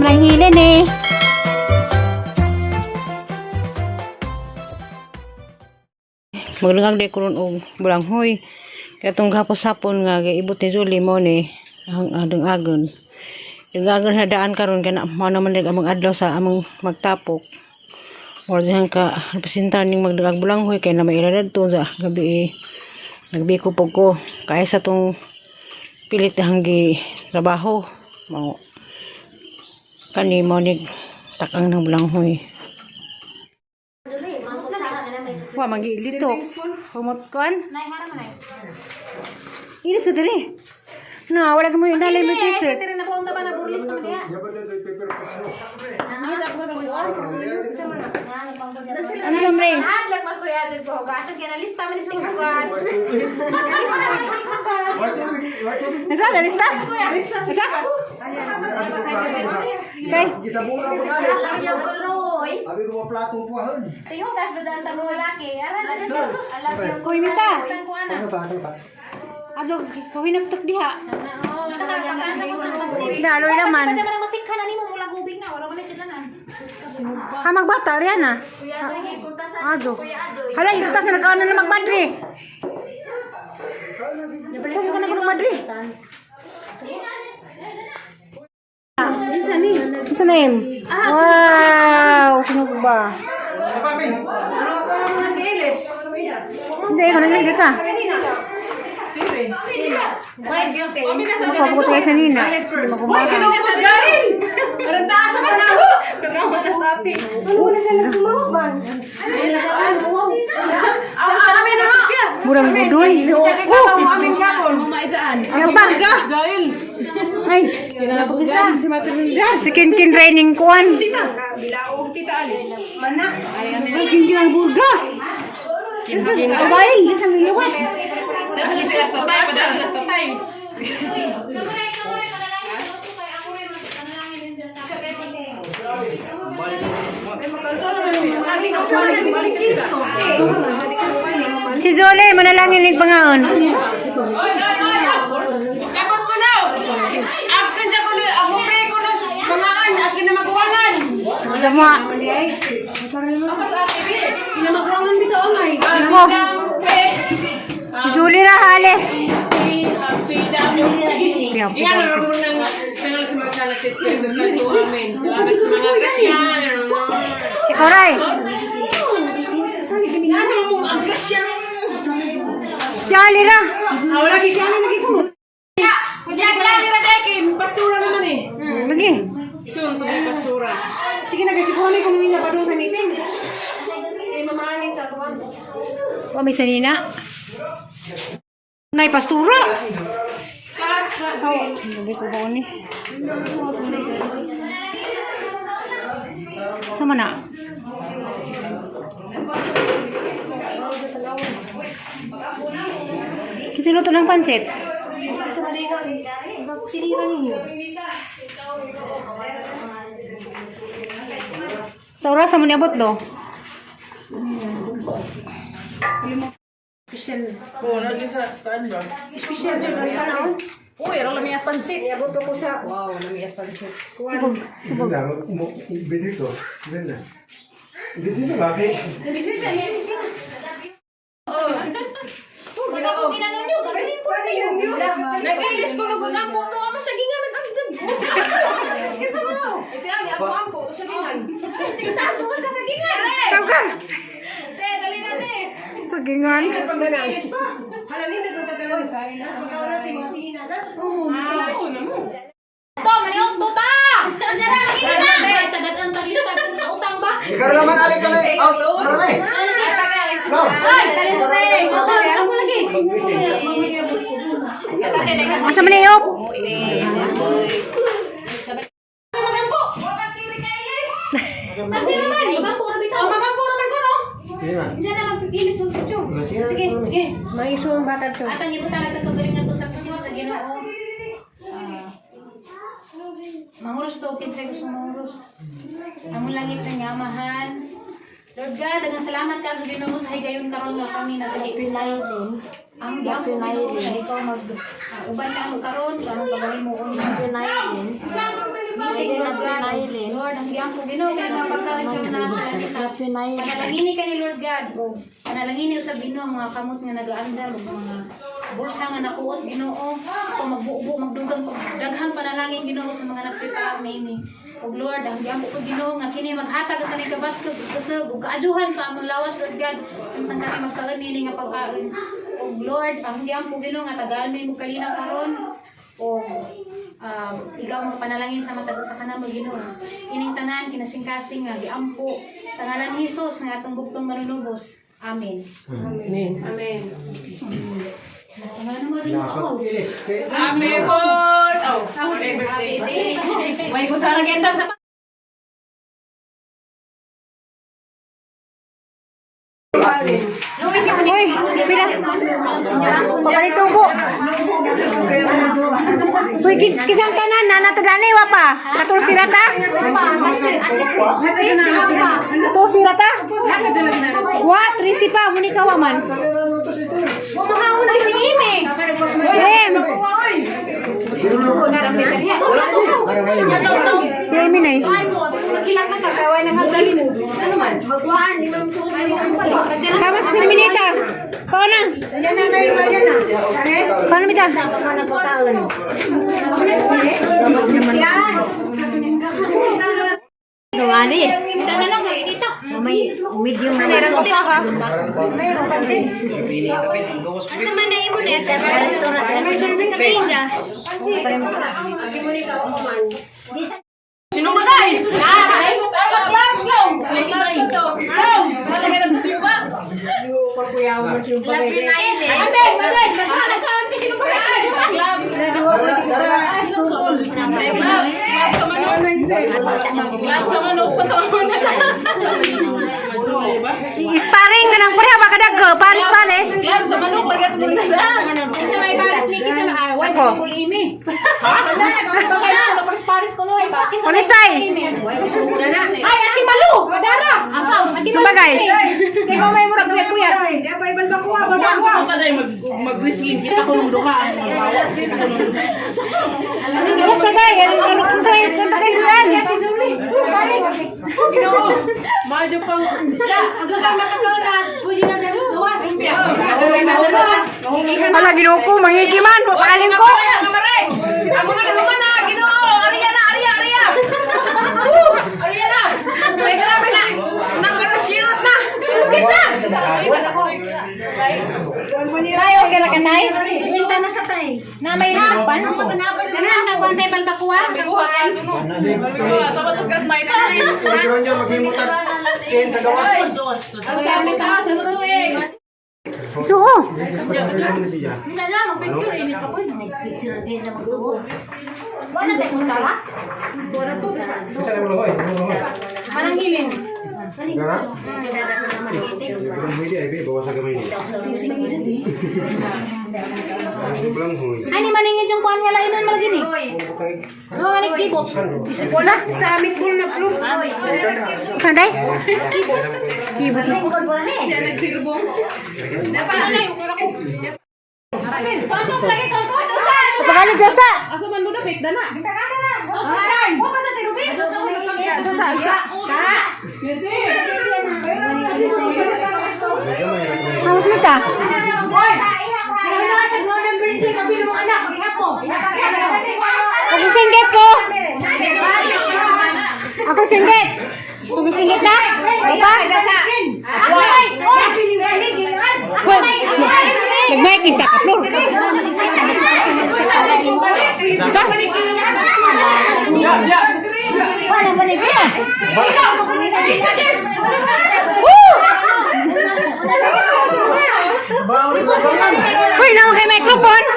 lang hilin eh. Maglangag di kuron og bulanghoy. Kaya itong hapos-hapon nga ibot ni Julie mo ni ang agon. Yung agon na daan karon kaya mo naman nag amang adlaw sa amang magtapok. Or diyan ka representan ning magdagang bulanghoy kaya na mailadad to sa gabi nagbiko po ko kaya sa tong pilit hanggi trabaho mo kani mo nig takang ng bulanghoy. Wah, manggilit to. Pumot kuan. Nay, harap na. Ini sa diri. Na, wala ka mo yung dalay mo t-shirt. Tiri na po ang taba na burlis naman diha. Ano sa mre? Hadlak mas kuya jud ko hugasan kay na lista man sa hugas. Lista man sa hugas. Nasa na lista? Nasa? Kay. Kita mura po kali. Ayaw ko roy. Abi ko mga platong puhon. Tayo hugas ba dyan tamo lalaki? Ara na dyan Jesus. Kuy minta. Ano ba? Azo, kuy nagtak diha. Sa pagkansa ko sa pagtiri. Daloy naman. Ba man musik kana nimo mula gubing na wala man siya na. Ha magbata riyan na. Kuya Adoy, punta sa Ado. Kuya Adoy. Hala, ito sa nagkaon na magmadri. Saan ka na magmadri? Isa na yun. Wow! Sinog ba? Hindi, ako nagigil ka. Magpaputo kayo sa nina. Magkumahan. Murang budoy. Ang bangga. Ay, sikin-kin raining kuan. Sikin-kin ang buga. Agail, lisan niliwat. Si Zole, manalangin ni pangaon. Kapag ko na! Akin siya ko na! Ako pre ko na! Pangaan! Akin na magwanan! Tama. Pinamagwangan dito o ngay! Ako. Si Julie na hali. Yan ang ragong nang sa mga salat sa Espiritu Santo. Amen. Salamat sa mga Christian. Ikaw, Ray. Nasa mo ang Christian. Si Ali ra. Wala ki siya lagi ko. Siya lagi ra dai kay pastora naman eh. Lagi. Soon to be pastora. Sige na kasi kung kung niya pa doon sa meeting. Si Mama Ani sa kuwan. O, may sanina. Nay, pastura. Sabi ko ba ni? Sama na. Kasi luto ng pansit. Sa maligaw ni Dari, silira ninyo. Sa oras sa mo niabot do. Ko lagi sa kaan ba? Special jud ang kanon. Uy, ang lamias pansit. Iabot ko sa Wow, lamias pansit. Subog. Subog. Bidito. Bidito. Bidito ba? Bisisa ni bisisa. Wala ko tinanong niyo, galing po kayo. Nag-ilis ko na ang photo. Ama siya gingan nag-agdab. Kinsa mo to? Ito ani ako ampo sa gingan. Tato ka sa gingan. Tawag ka. Te, dali na te. Sa gingan. Hala ni nagtatagalan kain na. Sa kawan natin mga sina na. To, manios to ta. Andiyan na lagi na. Tadadang talista ng utang ba? Ikaw naman alik ka na. Out. Marami. Go. Ay, dali to te. Ako lagi. Asa man niyop? Pasti naman. Magampo ra bitaw. Magampo ra man ko no. Sige na. Diyan na magpipilis ng video. Sige. Sige, sige. Maisong bata to. At ang ibo talaga kagalingan to sa presis sa Ginoo. Mangurus to, kinsay gusto mangurus. Among langit ng yamahan. Lord God, dagang salamat ka sa Ginoo sa higayon karon nga kami nagkahipilay din. Ang giampo na ikaw mag uban na mo karon sa among pagaling mo on pinay din. Hindi na pinay Diyan po Ginoo kay nga pagkain ka na sa isa. Panalangini ka ni Lord God. Panalangini usab Ginoo mga kamot nga nagaanda mga bulsa nga nakuot Ginoo. Ako magbuo magdugang daghang panalangin Ginoo sa mga nagprepare ni. Og Lord, ang diyan po Ginoo nga kini maghatag ang kaning kabaskog kusog ug kaajuhan sa among lawas Lord God. Samtang kami magkaon nini nga pagkaon. Og Lord, ang diyan po Ginoo nga tagaan mo kalinaw karon. O ikaw magpanalangin sa matag sa kanamo Ginoo. Ining tanan kinasingkasing nga giampo sa ngalan ni Hesus nga atong bugtong manunubos. Amen. Amen. Amen. Ano mo din ako? Happy birthday! Oh, happy birthday! May kung saan nag-end up sa Uy, pila. Papalit tubo. Uy, kisang tanan na natagani wa pa. Katul sirata? Katul sirata? Wa, trisi pa muni ka wa man. Mamahawon ay si Ime. Si Amy na eh. Nakilang na kagawa ng agdalin. Ano man? Magwaan, di man Tama si Minita. Kau na. Kau na Mita. Ito nga ni. Sana lang kayo dito. May medium na meron ko ka. Mayroon pansin. Asa man na imo net sa restaurant sa pizza. Sino matay? Labi na yan eh. Ate, magkana ka ang kasi nung gloves. Sparring ka ng pareha makadag Paris Paris. Gloves sa manok, lagat mo na lang. Kasi may pares ni Kisa na arawan. Kasi ko Ime. Kaya pares ko no ay ba? Ulisay. Ay, Ati Malu! Madara! Asaw, Ati Malu! Sabagay. Kaya ko may murag kuya. Mag-wrestling kita ko nung duha. Ano sa kay? Ano sa kay sudan? Ginoo. Medyo pang Wala Ginoo ko mangigiman papalim ko. Amo nga naman na Ginoo. Ariya na. Ariya na. May grabe na. Nagkaroshilot na. Silugit na. Tayo, okay na kanay? Hinta na sa tay. Na may napan? Kana nagwantay balbakuwa. Sa batas kat may pa. Siguro niya maghimutan. Ken sa gawas. Ang sabi ka, sunod eh. Suo. Hindi na, mag-picture eh. Ako yung nag-picture din na magsuot. Wala tayo kung sala? Wala po sa Parang hiling. Ay, ni maningin yung kuhan nga lainan malagi ni. Ano nga nagkibot? Sa amit bul na flu. Sanday? Kibot na. Pagalit sa. Asa man mo dapat dana. Ay! Huwag pa sa tirubin! Sa. Hawas nita. Ako singgit ko. Ako singgit. Sumisingit na? Apa? Nagmayag din ka, Flor. Wala ba na kaya? Uy, naman kay microphone.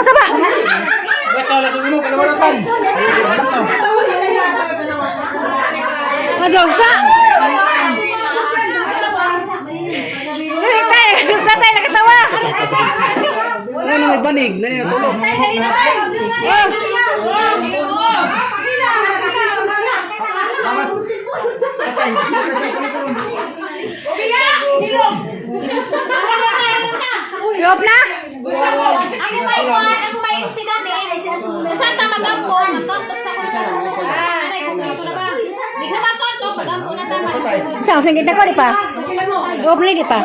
Saba. Beto la suno ka naman san. Madawsa. Gusto tayo nakatawa. Ano may banig, nani natulog. Yop na. Ano ba yung Saan sing kita ko di pa? Opening di pa?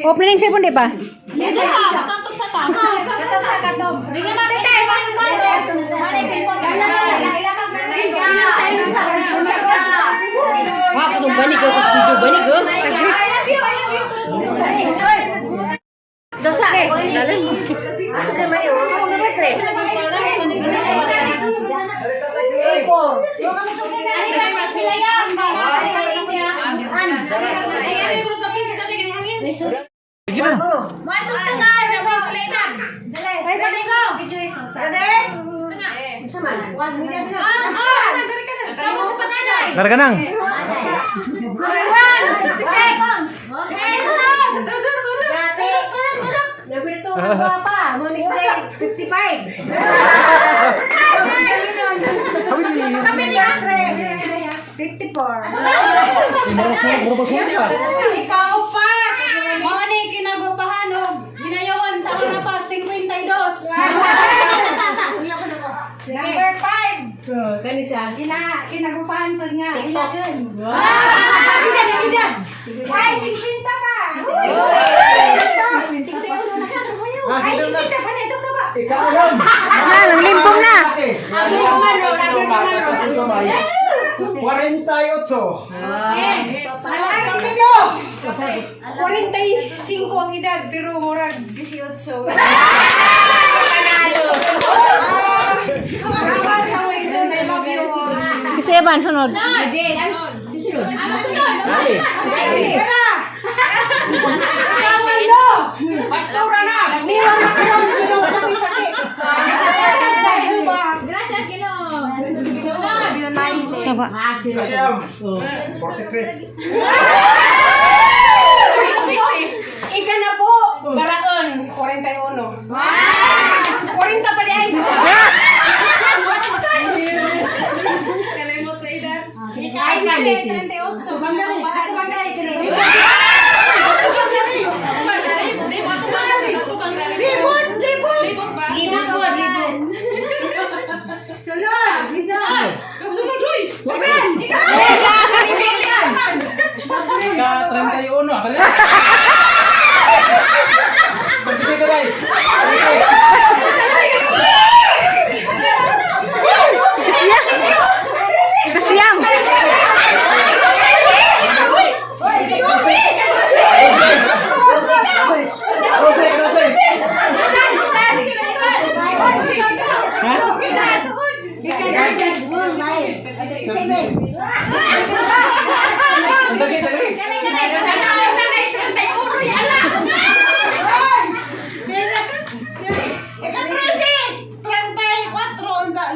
Opening sipon di pa? Dito sa katong sa tama. Katong sa katong. Bigyan natin tayo pasok ko. Ano yung sipon? Wah, kung balik ko, video balik ko. Dosa. Naraganang. Ikaw pa! Mga ni kinagpapahanog. Ginayawan sa una pa, 52. Number 5. Kanisa. Kinagpapahan pa nga. Ilagan. Ay, 50 pa! Ay, 50 pa na ito sa ba? Nang limpong na. 48. Ay, 45 ang edad, pero murag 18. Salamat sa mga igsoon, I love you. Kasi Evan, sunod. Kawan lo! Pastora na! Nilang na kayo, sino sa sakit. Gracias, Ginoo. Tama. Kasyam. 43. Ika na po! Baraon, 41. 40 pa di ay! Kalimot sa edad. Ay, 38. Bangdari, ba't bangdari sila? Libot! Libot ba? Sunod! Minsan! Kasunod, huy! Wagran! Ikaw! Ka 31. Akala. Pagkita ka guys. Kasiyang.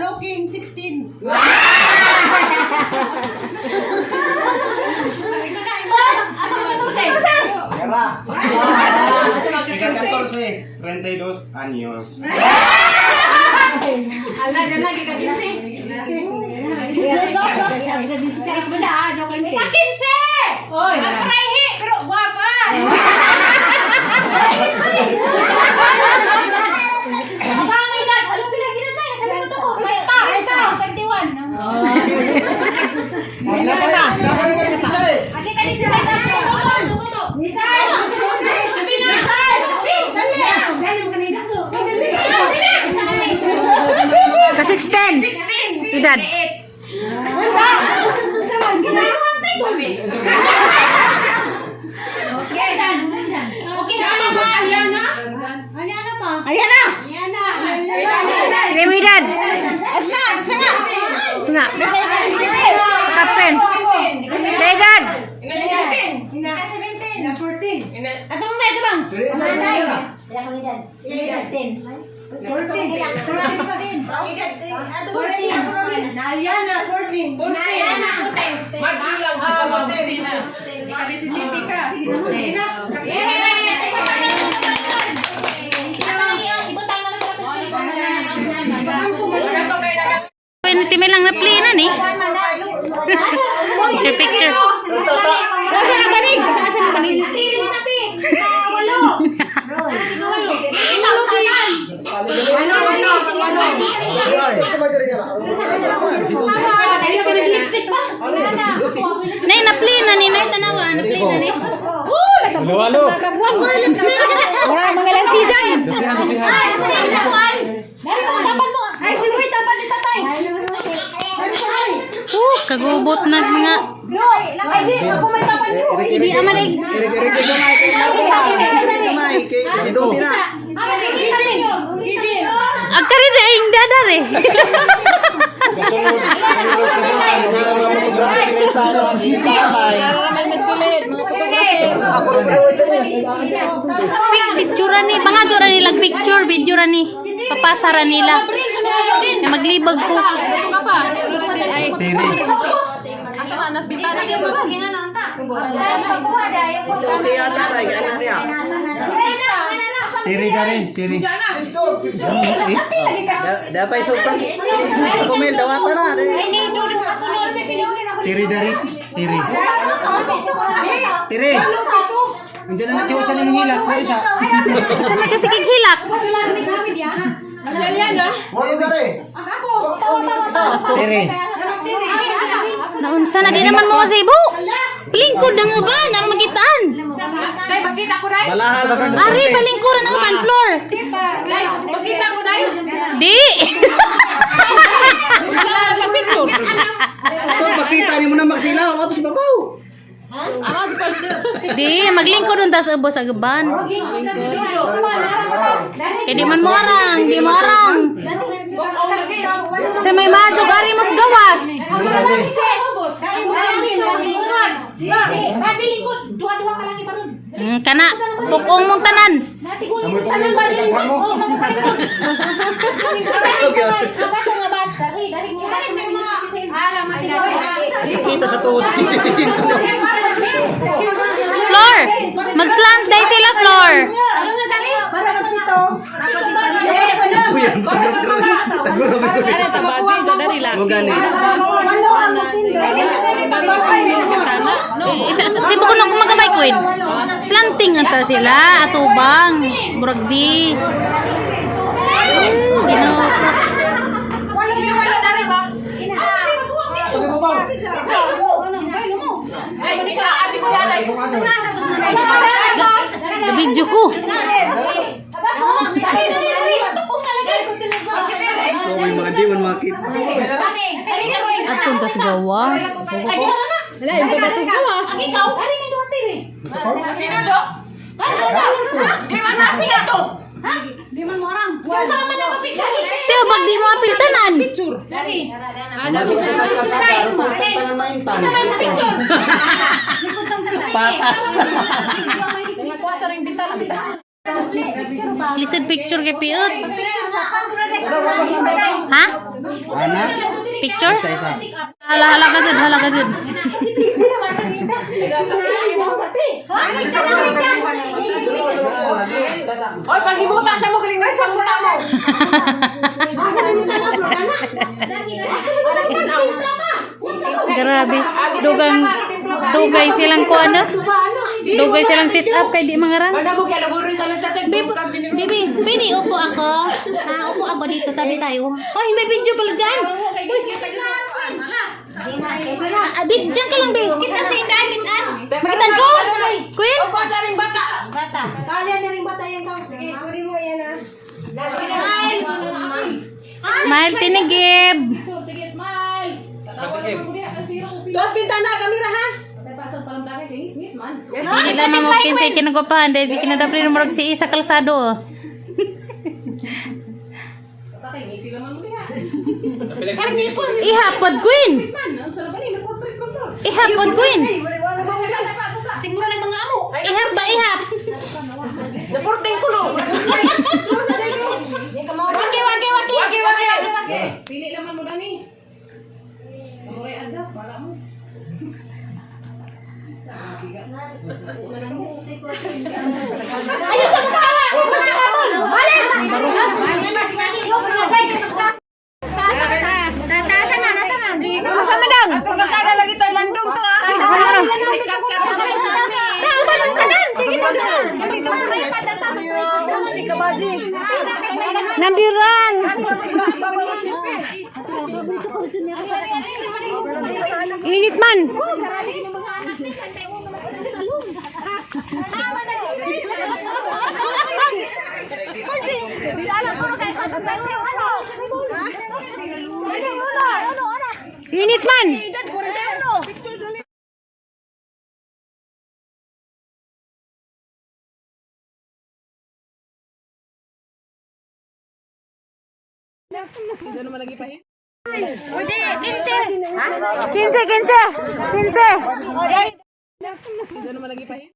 Looking 16. Kera. Ika 14. 32 años. Ala, dyan lagi ka 15. Ika 15! Oy, magparahi, pero guwapa! Ang edad, alam bilang ginatay, nakalimutan ko. 31. Dapat ka sa Ate ka ni sila tumoto. Nisay! Sabi na! Dali! Ka-16. Edad. Ayan na. Remy Dad. Nga. Captain. Dad. Timi lang na play na ni. Picture. Nasa na ganig? Nasa na ganig? Nay na play na ni na ito Halo. Orang mengalang sijan. Dasihan. Dari mga dapat mo. Ay, sinoy dapat ni tatay. Kagubot na mga Lakay di, ako may dapat mo. hindi amalig. Agkari na yung dadar eh. Picture ni, mga jura nila picture, video ni. Papasara nila. Na maglibag ko. Tiri dari, tiri. Dapat sopan. Komel dawatan na. Tiri dari, tiri. Tiri. Nandiyan na natiwasan yung hilak. Wala siya. Sana kasi kighilak. Moyo dari. Tiri. Naunsa na di naman mo kasi ibo. Lingkod na nga ba? Nang magitaan. Day, makita ko day. Balahal ka rin. Ari, palingkuran ang upan floor. Day, makita ko day. Di. Ito, makita niyo mo na magsilaw. Ato si Babaw. Di, maglingkod nun tas ubos sa gaban. Eh di man mo arang, di mo arang. Sa may madog, ari mas gawas. Dua-dua ka lagi parod. Kana, pukong mong tanan. Tanan ba din mo? Agad nga ba? Dari mo ara mati. Kita sa tuhod. Floor. Mag-slant day sila, floor. Ano nga sani? Para magpito. Mo gani. Sibo ko nang kumagabay ko eh. Slanting ata sila, atubang, muragbi. Gino. Gabidyo ko. May mga di man makit. At tuntas gawas. Wala, yung pagdating gawas. Ikaw? Ari nga duwarte ni. Sino do? Di man natin ato. Ha? Di man mo orang. Sa man na picture. Pero pag di mo apiltanan. Dari. Picture. Patas. Lisod picture kay Piot. Ha? Ana. Picture? Hala ka jud, hala ka jud. Oy, paghibuta siya mo galing na sa muta mo. Grabe. Dugay silang kuano. Dugay silang sit up kay di mangarang. Banda mo kaya labori sa nagtatag. Bibi, pwede upo ako. Upo ako dito, tabi tayo. Hoy, may video pala dyan. Big, dyan ka lang, Big. Kita sa indan, kitaan. Makitan ko? Queen? Opo sa ring bata. Kalian na ring bata yan kang. Sige, puri mo yan ah. Smile, tinigib. Sige, smile. Dos pintana kamera ha. Hindi lang naman kinsay kinagupahan dahil di kinadapli ng murag si isa kalsado. Ihapod, Queen. Ihapod, Queen. Siguro lang mga amo. Ihap ba, ihap? Deporting ko no. Wagi. Pili naman mo dani. Kamuray adjust para mo. Ayun sa mukha! Balik! Ato magkana lagi to landong to ah. Si Kabaji. Nambiran. Init man. Init man. Kinse. Isa naman lagi pahit.